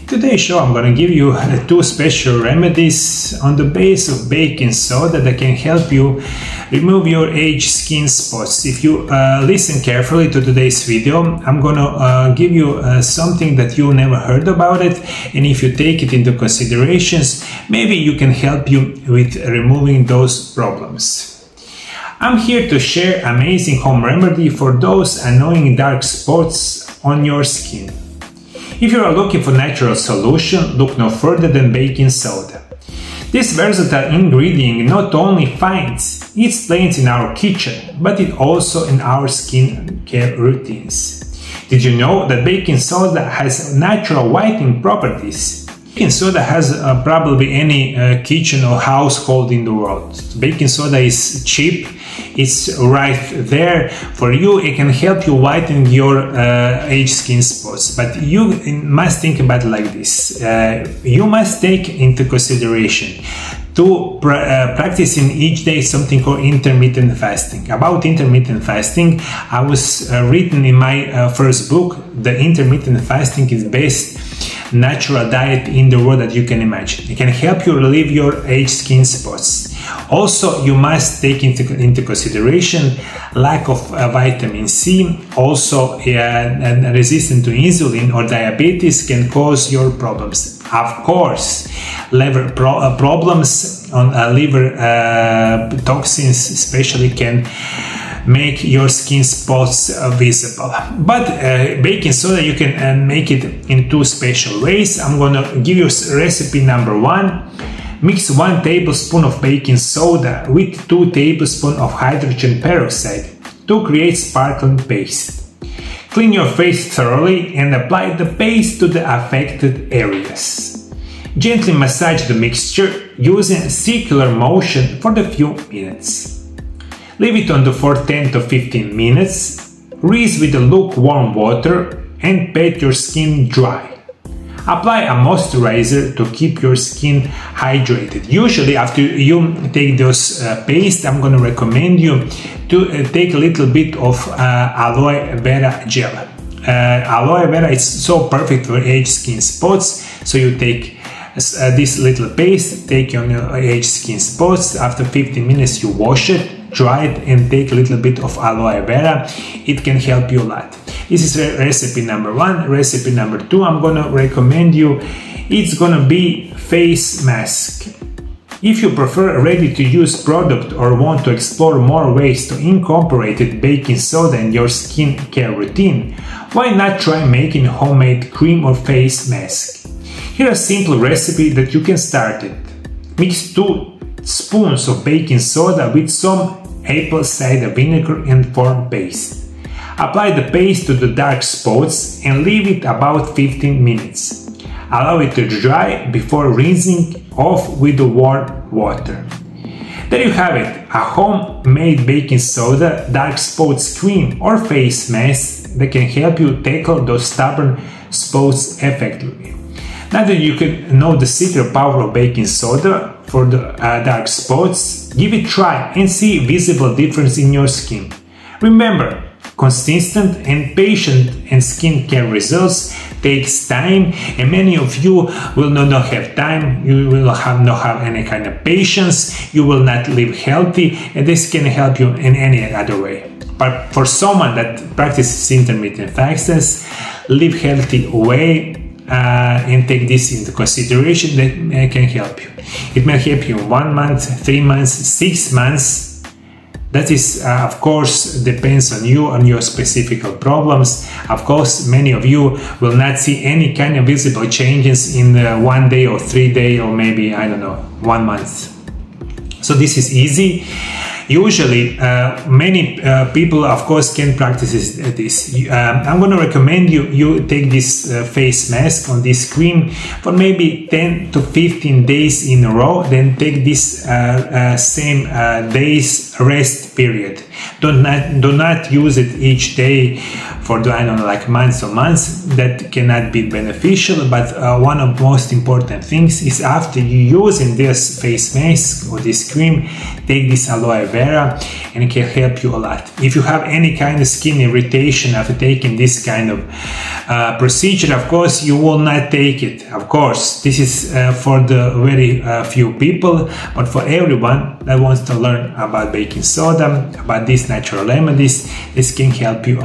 Today's show I'm going to give you two special remedies on the base of baking soda that can help you remove your aged skin spots. If you listen carefully to today's video, I'm going to give you something that you never heard about it, and if you take it into considerations, maybe you can help you with removing those problems. I'm here to share amazing home remedy for those annoying dark spots on your skin. If you are looking for natural solution, look no further than baking soda. This versatile ingredient not only finds its place in our kitchen, but it also in our skin care routines. Did you know that baking soda has natural whitening properties? Baking soda has probably any kitchen or household in the world. Baking soda is cheap, it's right there for you. It can help you whiten your aged skin spots, but you must think about it like this. You must take into consideration to practicing each day something called intermittent fasting. About intermittent fasting, I was written in my first book. The intermittent fasting is best natural diet in the world that you can imagine. It can help you relieve your aged skin spots. Also, you must take into consideration lack of vitamin C. Also, resistance to insulin or diabetes can cause your problems. Of course, liver problems on liver toxins especially can make your skin spots visible. But baking soda, you can make it in two special ways. I'm gonna give you recipe number one. Mix 1 tablespoon of baking soda with 2 tablespoons of hydrogen peroxide to create sparkling paste. Clean your face thoroughly and apply the paste to the affected areas. Gently massage the mixture using circular motion for a few minutes. Leave it on for 10 to 15 minutes. Rinse with the lukewarm water and pat your skin dry. Apply a moisturizer to keep your skin hydrated. Usually after you take those paste, I'm going to recommend you to take a little bit of aloe vera gel. Aloe vera is so perfect for aged skin spots, so you take this little paste, take on your aged skin spots. After 15 minutes you wash it, dry it and take a little bit of aloe vera. It can help you a lot. This is recipe number one. Recipe number two, I'm gonna recommend you, it's gonna be face mask. If you prefer a ready-to-use product or want to explore more ways to incorporate baking soda in your skin care routine, why not try making homemade cream or face mask? Here's a simple recipe that you can start it. Mix 2 spoons of baking soda with some apple cider vinegar and form paste. Apply the paste to the dark spots and leave it about 15 minutes. Allow it to dry before rinsing off with the warm water. There you have it, a homemade baking soda dark spots cream or face mask that can help you tackle those stubborn spots effectively. Now that you can know the secret power of baking soda for the dark spots, give it a try and see visible difference in your skin. Remember, consistent and patient and skincare results takes time, and many of you will not have time, you will not have any kind of patience, you will not live healthy, and this can help you in any other way. But for someone that practices intermittent fasting, live healthy way, and take this into consideration, that can help you. It may help you in 1 month, 3 months, 6 months. That is, of course, depends on you, on your specific problems. Of course, many of you will not see any kind of visible changes in 1 day or 3 days or maybe, I don't know, 1 month. So this is easy. Usually, many people, of course, can practice this. I'm going to recommend you take this face mask on this cream for maybe 10 to 15 days in a row, then take this same days rest period. Do not use it each day for, I don't know, like months or months. That cannot be beneficial, but one of the most important things is after you using this face mask or this cream, take this aloe vera vera, and it can help you a lot. If you have any kind of skin irritation after taking this kind of procedure, of course you will not take it. Of course, this is for the very few people, but for everyone that wants to learn about baking soda, about these natural remedies, this can help you a